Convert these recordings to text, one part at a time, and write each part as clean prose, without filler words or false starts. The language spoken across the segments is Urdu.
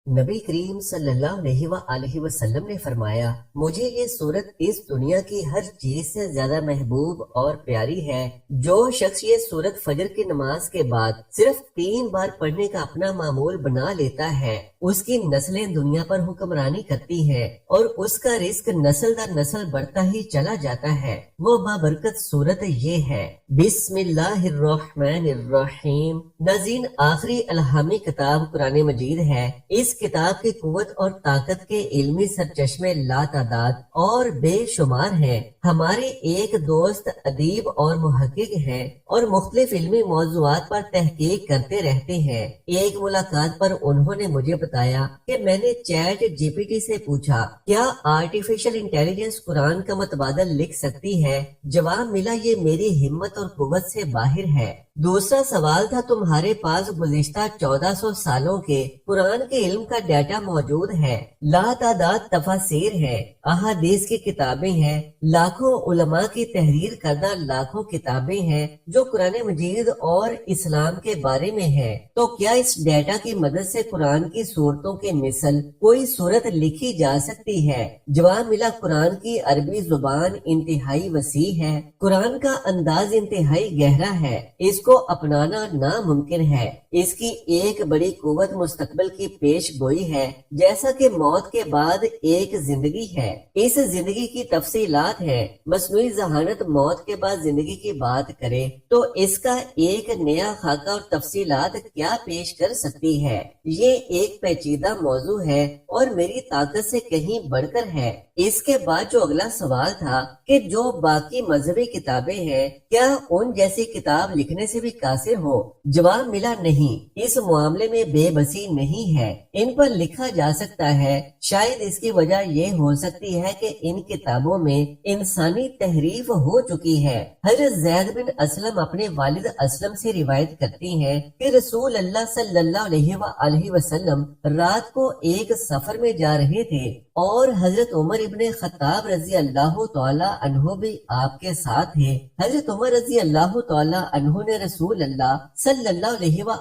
نبی کریم صلی اللہ علیہ وسلم نے فرمایا، مجھے یہ صورت اس دنیا کی ہر چیز سے زیادہ محبوب اور پیاری ہے۔ جو شخص یہ صورت فجر کی نماز کے بعد صرف 3 بار پڑھنے کا اپنا معمول بنا لیتا ہے، اس کی نسلیں دنیا پر حکمرانی کرتی ہیں اور اس کا رزق نسل در نسل بڑھتا ہی چلا جاتا ہے۔ وہ بابرکت صورت یہ ہے، بسم اللہ الرحمن الرحیم۔ ناظرین، آخری الہامی کتاب قرآن مجید ہے۔ اس کتاب کی قوت اور طاقت کے علمی سرچشمے لا تعداد اور بے شمار ہیں۔ ہمارے ایک دوست ادیب اور محقق ہیں اور مختلف علمی موضوعات پر تحقیق کرتے رہتے ہیں۔ ایک ملاقات پر انہوں نے مجھے بتایا کہ میں نے چیٹ جی پی ٹی سے پوچھا، کیا آرٹیفیشل انٹیلیجنس قرآن کا متبادل لکھ سکتی ہے؟ جواب ملا، یہ میری ہمت اور قوت سے باہر ہے۔ دوسرا سوال تھا، تمہارے پاس گزشتہ 1400 سالوں کے قرآن کے علم کا ڈیٹا موجود ہے، لا تعداد تفاسیر ہے، احادیث کی کتابیں ہیں، لاکھوں علماء کی تحریر کردہ لاکھوں کتابیں ہیں جو قرآن مجید اور اسلام کے بارے میں ہیں، تو کیا اس ڈیٹا کی مدد سے قرآن کی صورتوں کے مثل کوئی صورت لکھی جا سکتی ہے؟ جواب ملا، قرآن کی عربی زبان انتہائی وسیع ہے، قرآن کا انداز انتہائی گہرا ہے، اس کو اپنانا ناممکن ہے۔ اس کی ایک بڑی قوت مستقبل کی پیش گوئی ہے، جیسا کہ موت کے بعد ایک زندگی ہے۔ اس زندگی کی تفصیلات ہیں۔ مصنوعی ذہانت موت کے بعد زندگی کی بات کرے تو اس کا ایک نیا خاکہ اور تفصیلات کیا پیش کر سکتی ہے؟ یہ ایک پیچیدہ موضوع ہے اور میری طاقت سے کہیں بڑھ کر ہے۔ اس کے بعد جو اگلا سوال تھا کہ جو باقی مذہبی کتابیں ہیں، کیا ان جیسی کتاب لکھنے سے بھی قاصر ہو؟ جواب ملا، نہیں، اس معاملے میں بے بسی نہیں ہے، ان پر لکھا جا سکتا ہے۔ شاید اس کی وجہ یہ ہو سکتی ہے کہ ان کتابوں میں انسانی تحریف ہو چکی ہے۔ حضرت زید بن اسلم اپنے والد اسلم سے روایت کرتی ہیں کہ رسول اللہ صلی اللہ علیہ وسلم رات کو ایک سفر میں جا رہے تھے اور حضرت عمر ابن خطاب رضی اللہ تعالی عنہ بھی آپ کے ساتھ تھے۔ حضرت عمر رضی اللہ تعالی عنہ نے رسول اللہ صلی اللہ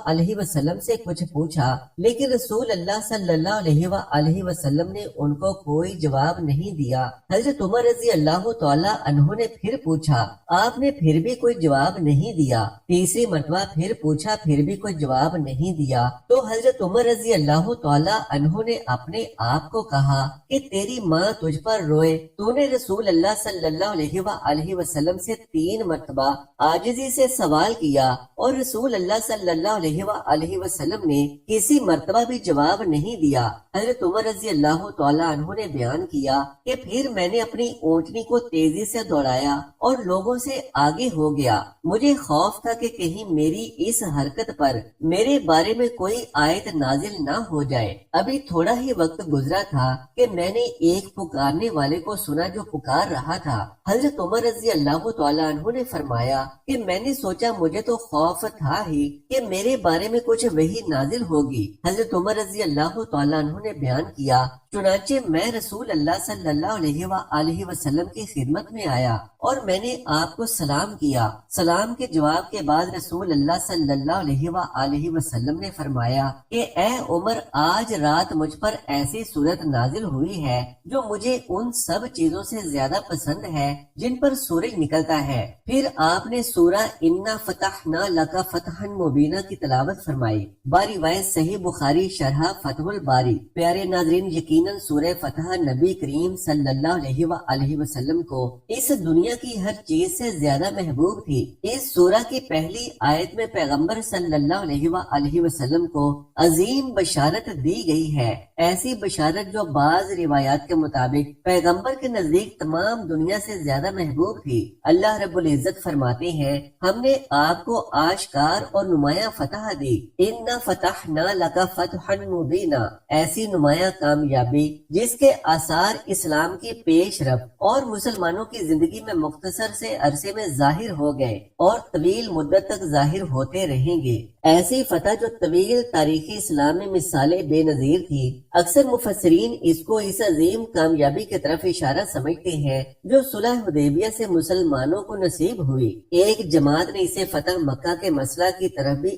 علیہ وسلم سے کچھ پوچھا، لیکن رسول اللہ صلی اللہ علیہ وسلم نے ان کو کوئی جواب نہیں دیا۔ حضرت عمر رضی اللہ تعالی عنہ نے پھر پوچھا، آپ نے پھر بھی کوئی جواب نہیں دیا۔ تیسری مرتبہ پھر پوچھا، پھر بھی کوئی جواب نہیں دیا۔ تو حضرت عمر رضی اللہ تعالی عنہ نے اپنے آپ کو کہا کہ تیری ماں تجھ پر روئے، تو نے رسول اللہ صلی اللہ علیہ وسلم سے 3 مرتبہ عاجزی سے سوال کیا اور رسول اللہ صلی اللہ علیہ وسلم نے کسی مرتبہ بھی جواب نہیں دیا۔ حضرت عمر رضی اللہ تعالی عنہ نے بیان کیا کہ پھر میں نے اپنی اونٹنی کو تیزی سے دوڑایا اور لوگوں سے آگے ہو گیا۔ مجھے خوف تھا کہ کہیں میری اس حرکت پر میرے بارے میں کوئی آیت نازل نہ ہو جائے۔ ابھی تھوڑا ہی وقت گزرا تھا کہ میں نے ایک پکارنے والے کو سنا جو پکار رہا تھا۔ حضرت عمر رضی اللہ تعالی عنہ نے فرمایا کہ میں نے سوچا مجھے تو خوف تھا ہی کہ میرے بارے میں کچھ وحی نازل ہوگی۔ حضرت عمر رضی اللہ تعالی عنہ نے بیان کیا، چنانچہ میں رسول اللہ صلی اللہ علیہ وسلم کی خدمت میں آیا اور میں نے آپ کو سلام کیا۔ سلام کے جواب کے بعد رسول اللہ صلی اللہ علیہ وسلم نے فرمایا کہ اے عمر، آج رات مجھ پر ایسی صورت نازل ہوئی ہے جو مجھے ان سب چیزوں سے زیادہ پسند ہے جن پر سورج نکلتا ہے۔ پھر آپ نے سورہ انا فتحنا لک فتحا مبینا کی تلاوت فرمائی۔ باروایت صحیح بخاری شرح فتح الباری۔ پیارے ناظرین، یقیناً سورہ فتح نبی کریم صلی اللہ علیہ وسلم کو اس دنیا کی ہر چیز سے زیادہ محبوب تھی۔ اس سورہ کی پہلی آیت میں پیغمبر صلی اللہ علیہ وسلم کو عظیم بشارت دی گئی ہے، ایسی بشارت جو بعض روایات کے مطابق پیغمبر کے نزدیک تمام دنیا سے زیادہ محبوب تھی۔ اللہ رب العزت فرماتے ہیں، ہم نے آپ کو آشکار اور نمایاں فتح دی، انا فتحنا لک فتحا مبینا، ایسی نمایاں کامیابی جس کے آثار اسلام کی پیش رفت اور مسلمانوں کی زندگی میں مختصر سے عرصے میں ظاہر ہو گئے اور طویل مدت تک ظاہر ہوتے رہیں گے۔ ایسی فتح جو طویل تاریخی اسلام میں مثالیں بے نظیر تھی۔ اکثر مفسرین اس کو اس عظیم کامیابی کی طرف اشارہ سمجھتے ہیں جو صلح حدیبیہ سے مسلمانوں کو نصیب ہوئی۔ ایک جماعت نے اسے فتح مکہ کے مسئلہ کی طرف بھی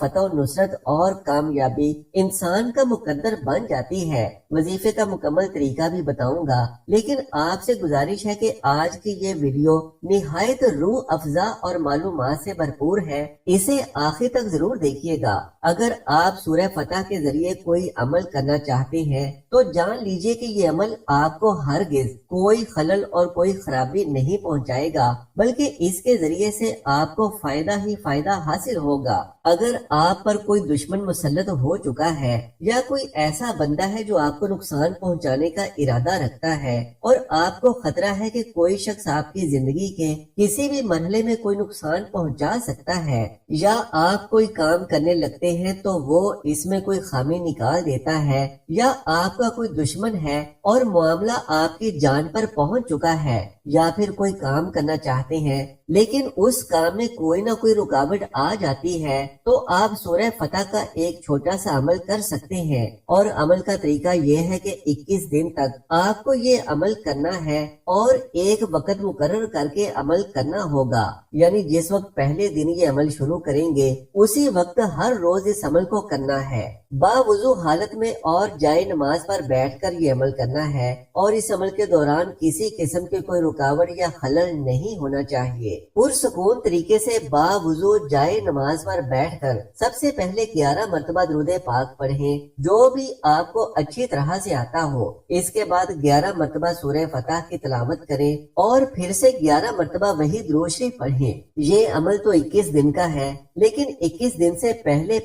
فتح و نصرت اور کامیابی انسان کا مقدر بن جاتی ہے۔ وظیفے کا مکمل طریقہ بھی بتاؤں گا، لیکن آپ سے گزارش ہے کہ آج کی یہ ویڈیو نہایت روح افزا اور معلومات سے بھرپور ہے، اسے آخر تک ضرور دیکھیے گا۔ اگر آپ سورہ فتح کے ذریعے کوئی عمل کرنا چاہتے ہیں تو جان لیجئے کہ یہ عمل آپ کو ہرگز کوئی خلل اور کوئی خرابی نہیں پہنچائے گا، بلکہ اس کے ذریعے سے آپ کو فائدہ ہی فائدہ حاصل ہوگا۔ اگر آپ پر کوئی دشمن مسلط ہو چکا ہے یا کوئی ایسا بندہ ہے جو آپ کو نقصان پہنچانے کا ارادہ رکھتا ہے اور آپ کو خطرہ ہے کہ کوئی شخص آپ کی زندگی کے کسی بھی مرحلے میں کوئی نقصان پہنچا سکتا ہے، یا آپ کوئی کام کرنے لگتے ہیں تو وہ اس میں کوئی خامی نکال دیتا ہے، یا آپ کا کوئی دشمن ہے اور معاملہ آپ کی جان پر پہنچ چکا ہے، یا پھر کوئی کام کرنا چاہتے ہیں لیکن اس کام میں کوئی نہ کوئی رکاوٹ آ جاتی ہے، تو آپ سورہ فتح کا ایک چھوٹا سا عمل کر سکتے ہیں۔ اور عمل کا طریقہ یہ ہے کہ 21 دن تک آپ کو یہ عمل کرنا ہے اور ایک وقت مقرر کر کے عمل کرنا ہوگا، یعنی جس وقت پہلے دن یہ عمل شروع کریں گے اسی وقت ہر روز اس عمل کو کرنا ہے۔ باوضو حالت میں اور جائے نماز پر بیٹھ کر یہ عمل کرنا ہے، اور اس عمل کے دوران کسی قسم کی کوئی رکاوٹ یا خلل نہیں ہونا چاہیے۔ پرسکون طریقے سے باوضو جائے نماز پر بیٹھ کر سب سے پہلے 11 مرتبہ درود پاک پڑھیں، جو بھی آپ کو اچھی طرح سے آتا ہو۔ اس کے بعد 11 مرتبہ سورہ فتح کی تلاوت کریں اور پھر سے 11 مرتبہ وہی درود شریف پڑھیں۔ یہ عمل تو 21 دن کا ہے، لیکن 21 دن سے پہلے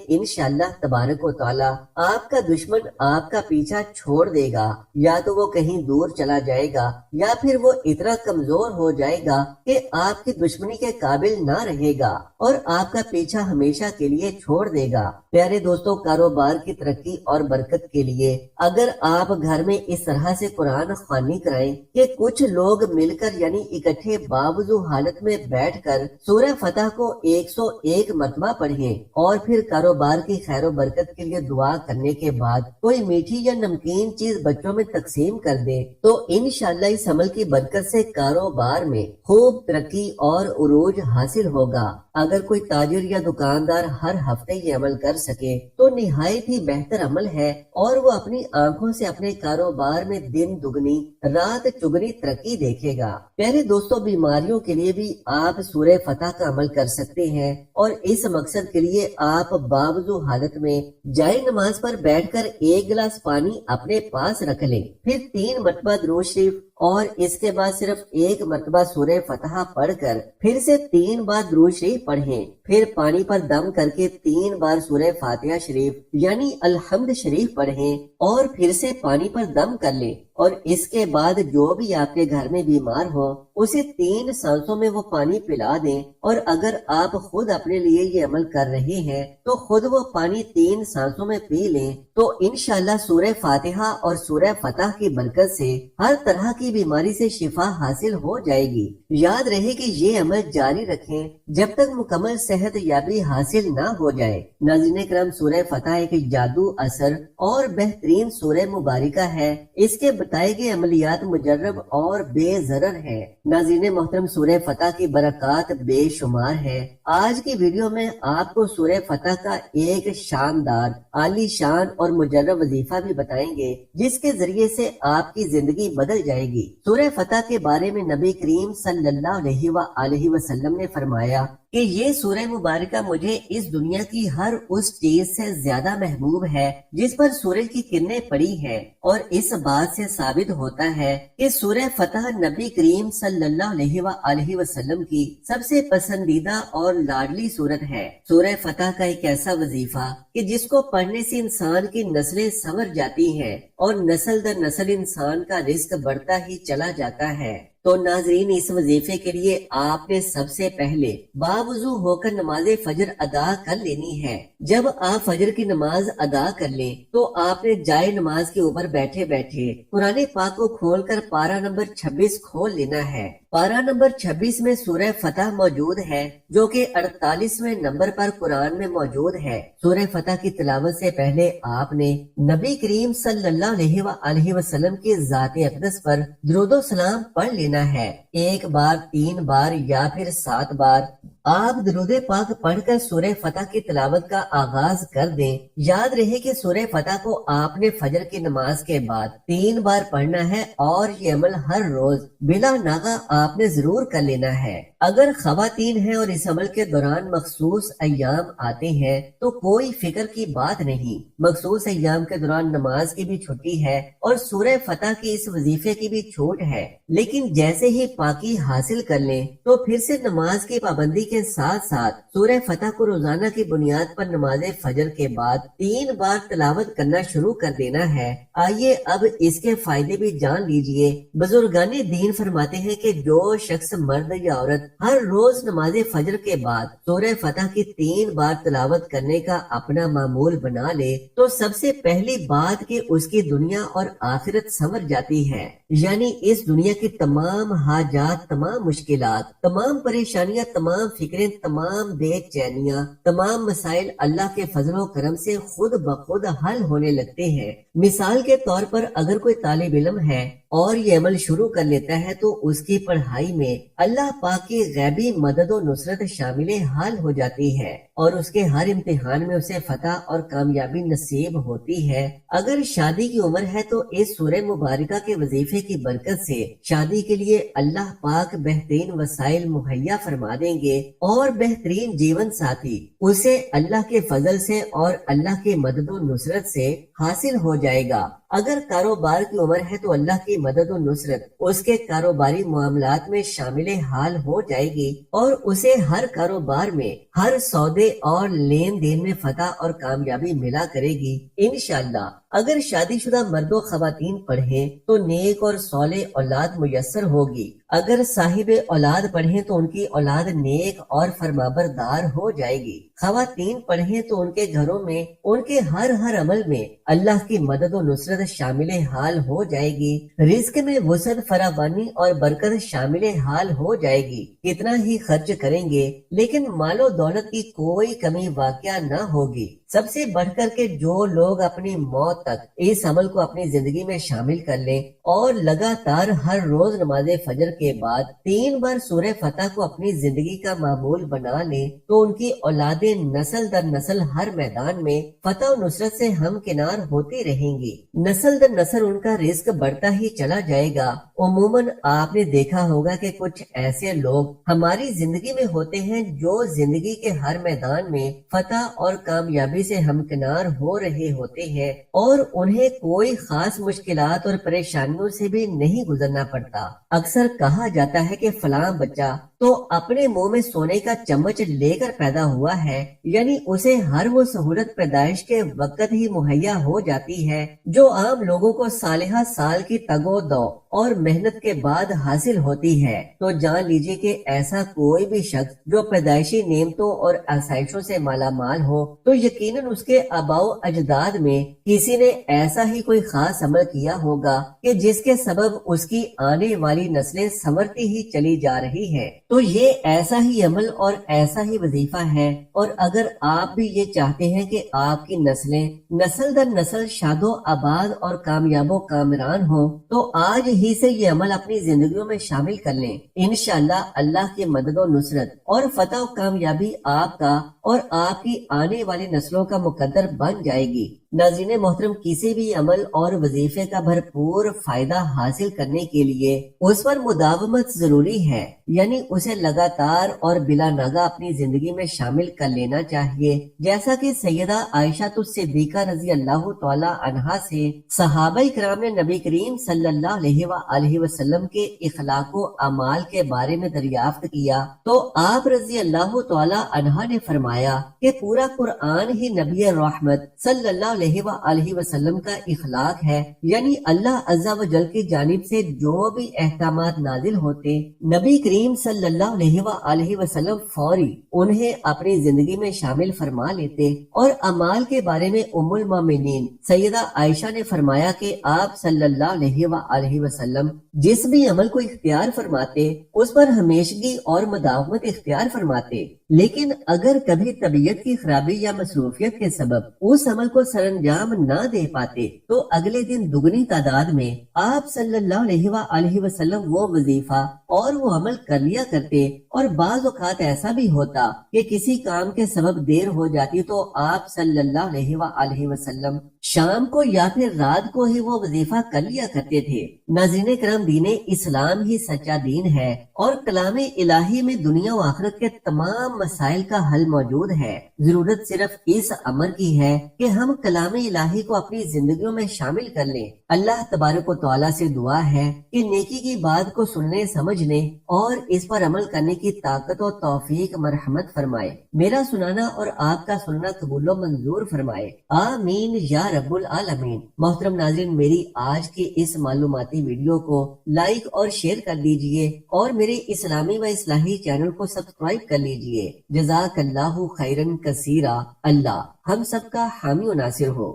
انشاءاللہ تبارک و تعالی آپ کا دشمن آپ کا پیچھا چھوڑ دے گا، یا تو وہ کہیں دور چلا جائے گا یا پھر وہ اتنا کمزور ہو جائے گا کہ آپ کی دشمنی کے قابل نہ رہے گا اور آپ کا پیچھا ہمیشہ کے لیے چھوڑ دے گا۔ پیارے دوستو، کاروبار کی ترقی اور برکت کے لیے اگر آپ گھر میں اس طرح سے قرآن خوانی کرائیں کہ کچھ لوگ مل کر یعنی اکٹھے باوضو حالت میں بیٹھ کر سورہ فتح کو 101 مرتبہ پڑھیں اور پھر کاروبار کی خیر و برکت کے لیے دعا کرنے کے بعد کوئی میٹھی یا نمکین چیز بچوں میں تقسیم کر دیں تو انشاءاللہ اس عمل کی برکت سے کاروبار میں خوب ترقی اور عروج حاصل ہوگا۔ اگر کوئی تاجر یا دکاندار ہر ہفتے یہ عمل کر سکے تو نہایت ہی بہتر عمل ہے، اور وہ اپنی آنکھوں سے اپنے کاروبار میں دن دگنی رات چگنی ترقی دیکھے گا۔ پیارے دوستو، بیماریوں کے لیے بھی آپ سورہ فتح کا عمل کر سکتے ہیں، اور اس مقصد کے لیے آپ باوضو حالت میں جائے نماز پر بیٹھ کر 1 گلاس پانی اپنے پاس رکھ لیں، پھر 3 مرتبہ درود شریف اور اس کے بعد صرف 1 مرتبہ سورہ فتح پڑھ کر پھر سے 3 بار درود شریف پڑھیں، پھر پانی پر دم کر کے 3 بار سورہ فاتحہ شریف یعنی الحمد شریف پڑھیں اور پھر سے پانی پر دم کر لیں، اور اس کے بعد جو بھی آپ کے گھر میں بیمار ہو اسے 3 سانسوں میں وہ پانی پلا دیں، اور اگر آپ خود اپنے لیے یہ عمل کر رہے ہیں تو خود وہ پانی 3 سانسوں میں پی لیں، تو انشاءاللہ سورہ فاتحہ اور سورہ فتح کی برکت سے ہر طرح کی بیماری سے شفا حاصل ہو جائے گی۔ یاد رہے کہ یہ عمل جاری رکھیں جب تک مکمل صحت یابی حاصل نہ ہو جائے۔ ناظرین کرام، سورہ فتح ایک جادو اثر اور بہترین سورہ مبارکہ ہے، اس کے بتائے گئے عملیات مجرب اور بے ضرر ہیں۔ ناظرین محترم، سورہ فتح کی برکات بے شمار ہے۔ آج کی ویڈیو میں آپ کو سورہ فتح کا ایک شاندار عالی شان اور مجرب وظیفہ بھی بتائیں گے جس کے ذریعے سے آپ کی زندگی بدل جائے گی۔ سورہ فتح کے بارے میں نبی کریم صلی اللہ علیہ وآلہ وسلم نے فرمایا کہ یہ سورہ مبارکہ مجھے اس دنیا کی ہر اس چیز سے زیادہ محبوب ہے جس پر سورج کی کرنیں پڑی ہیں، اور اس بات سے ثابت ہوتا ہے کہ سورہ فتح نبی کریم صلی اللہ علیہ وآلہ وسلم کی سب سے پسندیدہ اور لاڈلی سورت ہے۔ سورہ فتح کا ایک ایسا وظیفہ کہ جس کو پڑھنے سے انسان کی نسلیں سنور جاتی ہیں اور نسل در نسل انسان کا رزق بڑھتا ہی چلا جاتا ہے۔ تو ناظرین، اس وظیفے کے لیے آپ نے سب سے پہلے باوضو ہو کر نماز فجر ادا کر لینی ہے۔ جب آپ فجر کی نماز ادا کر لیں تو آپ نے جائے نماز کے اوپر بیٹھے بیٹھے قرآن پاک کو کھول کر پارہ نمبر 26 کھول لینا ہے۔ پارہ نمبر 26 میں سورہ فتح موجود ہے جو کہ 48ویں نمبر پر قرآن میں موجود ہے۔ سورہ فتح کی تلاوت سے پہلے آپ نے نبی کریم صلی اللہ علیہ وآلہ وسلم کی ذات اقدس پر درود و سلام پڑھ لینا ہے، 1 بار، 3 بار یا پھر 7 بار۔ آپ درود پاک پڑھ کر سورہ فتح کی تلاوت کا آغاز کر دیں۔ یاد رہے کہ سورہ فتح کو آپ نے فجر کی نماز کے بعد 3 بار پڑھنا ہے اور یہ عمل ہر روز بلا ناغہ آپ نے ضرور کر لینا ہے۔ اگر خواتین ہیں اور اس عمل کے دوران مخصوص ایام آتے ہیں تو کوئی فکر کی بات نہیں، مخصوص ایام کے دوران نماز کی بھی چھٹی ہے اور سورہ فتح کی اس وظیفے کی بھی چھوٹ ہے، لیکن جیسے ہی پاکی حاصل کر لیں تو پھر سے نماز کی پابندی کے ساتھ ساتھ سورہ فتح کو روزانہ کی بنیاد پر نماز فجر کے بعد 3 بار تلاوت کرنا شروع کر دینا ہے۔ آئیے اب اس کے فائدے بھی جان لیجئے۔ بزرگان دین فرماتے ہیں کہ جو شخص مرد یا عورت ہر روز نماز فجر کے بعد سورہ فتح کی 3 بار تلاوت کرنے کا اپنا معمول بنا لے تو سب سے پہلی بات کہ اس کی دنیا اور آخرت سنور جاتی ہے، یعنی اس دنیا کی تمام حاجات، تمام مشکلات، تمام پریشانیاں، تمام فکریں، تمام بے چینیاں، تمام مسائل اللہ کے فضل و کرم سے خود بخود حل ہونے لگتے ہیں۔ مثال کے طور پر اگر کوئی طالب علم ہے اور یہ عمل شروع کر لیتا ہے تو اس کی پڑھائی میں اللہ پاک کی غیبی مدد و نصرت شامل حال ہو جاتی ہے اور اس کے ہر امتحان میں اسے فتح اور کامیابی نصیب ہوتی ہے۔ اگر شادی کی عمر ہے تو اس سورہ مبارکہ کے وظیفے کی برکت سے شادی کے لیے اللہ پاک بہترین وسائل مہیا فرما دیں گے اور بہترین جیون ساتھی اسے اللہ کے فضل سے اور اللہ کی مدد و نصرت سے حاصل ہو جائے گا۔ اگر کاروبار کی عمر ہے تو اللہ کی مدد و نصرت اس کے کاروباری معاملات میں شامل حال ہو جائے گی اور اسے ہر کاروبار میں، ہر سودے اور لین دین میں فتح اور کامیابی ملا کرے گی انشاءاللہ۔ اگر شادی شدہ مرد و خواتین پڑھیں تو نیک اور صالح اولاد میسر ہوگی، اگر صاحب اولاد پڑھیں تو ان کی اولاد نیک اور فرمانبردار ہو جائے گی۔ خواتین پڑھیں تو ان کے گھروں میں ان کے ہر عمل میں اللہ کی مدد و نصرت شامل حال ہو جائے گی، رزق میں وسعت، فراوانی اور برکت شامل حال ہو جائے گی۔ کتنا ہی خرچ کریں گے لیکن مال و دولت کی کوئی کمی واقع نہ ہوگی۔ سب سے بڑھ کر کے جو لوگ اپنی موت تک اس عمل کو اپنی زندگی میں شامل کر لیں اور لگاتار ہر روز نماز فجر کے بعد 3 بار سورہ فتح کو اپنی زندگی کا معمول بنا لیں تو ان کی اولادیں نسل در نسل ہر میدان میں فتح و نصرت سے ہمکنار ہوتی رہیں گی، نسل در نسل ان کا رزق بڑھتا ہی چلا جائے گا۔ عموماً آپ نے دیکھا ہوگا کہ کچھ ایسے لوگ ہماری زندگی میں ہوتے ہیں جو زندگی کے ہر میدان میں فتح اور کامیابی سے ہمکنار ہو رہے ہوتے ہیں اور انہیں کوئی خاص مشکلات اور پریشانیوں سے بھی نہیں گزرنا پڑتا۔ اکثر کہا جاتا ہے کہ فلاں بچہ تو اپنے منہ میں سونے کا چمچ لے کر پیدا ہوا ہے، یعنی اسے ہر وہ سہولت پیدائش کے وقت ہی مہیا ہو جاتی ہے جو عام لوگوں کو صالحہ سال کی تگ و دو اور محنت کے بعد حاصل ہوتی ہے۔ تو جان لیجیے کہ ایسا کوئی بھی شخص جو پیدائشی نعمتوں اور آسائشوں سے مالا مال ہو تو یقیناً اس کے آباء و اجداد میں کسی نے ایسا ہی کوئی خاص عمل کیا ہوگا کہ جس کے سبب اس کی آنے والی نسلیں سنورتی ہی چلی جا رہی ہے۔ تو یہ ایسا ہی عمل اور ایسا ہی وظیفہ ہے، اور اگر آپ بھی یہ چاہتے ہیں کہ آپ کی نسلیں نسل در نسل شاد و آباد اور کامیاب و کامران ہوں تو آج ہی سے یہ عمل اپنی زندگیوں میں شامل کر لیں۔ انشاءاللہ اللہ کی مدد و نصرت اور فتح و کامیابی آپ کا اور آپ کی آنے والی نسلوں کا مقدر بن جائے گی۔ ناظرین محترم، کسی بھی عمل اور وظیفے کا بھرپور فائدہ حاصل کرنے کے لیے اس پر مداومت ضروری ہے، یعنی اسے لگاتار اور بلا ناغہ اپنی زندگی میں شامل کر لینا چاہیے، جیسا کہ سیدہ عائشہ الصدیقہ رضی اللہ تعالی عنہا سے صحابہ کرام نے نبی کریم صلی اللہ علیہ وآلہ وسلم کے اخلاق و اعمال کے بارے میں دریافت کیا تو آپ رضی اللہ تعالی عنہا نے فرمایا کہ پورا قرآن ہی نبی رحمت صلی اللہ علیہ وآلہ وسلم کا اخلاق ہے، یعنی اللہ عز و جل کی جانب سے جو بھی احکامات نازل ہوتے نبی کریم صلی اللہ علیہ وآلہ وسلم فوری انہیں اپنی زندگی میں شامل فرما لیتے۔ اور اعمال کے بارے میں ام المومنین سیدہ عائشہ نے فرمایا کہ آپ صلی اللہ علیہ وآلہ وسلم جس بھی عمل کو اختیار فرماتے اس پر ہمیشگی اور مداومت اختیار فرماتے، لیکن اگر کبھی طبیعت کی خرابی یا مصروفیت کے سبب اس عمل کو سر انجام نہ دے پاتے تو اگلے دن دگنی تعداد میں آپ صلی اللہ علیہ وآلہ وسلم وہ وظیفہ اور وہ عمل کر لیا کرتے، اور بعض اوقات ایسا بھی ہوتا کہ کسی کام کے سبب دیر ہو جاتی تو آپ صلی اللہ علیہ وآلہ وسلم شام کو یا پھر رات کو ہی وہ وظیفہ کر لیا کرتے تھے۔ ناظرین کرام، دین اسلام ہی سچا دین ہے، اور کلام الہی میں دنیا و آخرت کے تمام مسائل کا حل موجود ہے۔ ضرورت صرف اس امر کی ہے کہ ہم کلام الہی کو اپنی زندگیوں میں شامل کر لیں۔ اللہ تبارک و تعالیٰ سے دعا ہے کہ نیکی کی بات کو سننے، سمجھنے اور اس پر عمل کرنے کی طاقت و توفیق مرحمت فرمائے۔ میرا سنانا اور آپ کا سننا قبول و منظور فرمائے، آمین یا رب العالمین۔ محترم ناظرین، میری آج کی اس معلوماتی ویڈیو کو لائک اور شیئر کر دیجئے، اور میرے اسلامی و اصلاحی چینل کو سبسکرائب کر لیجئے۔ جزاک اللہ خیرن کثیرا۔ اللہ ہم سب کا حامی و ناصر ہو۔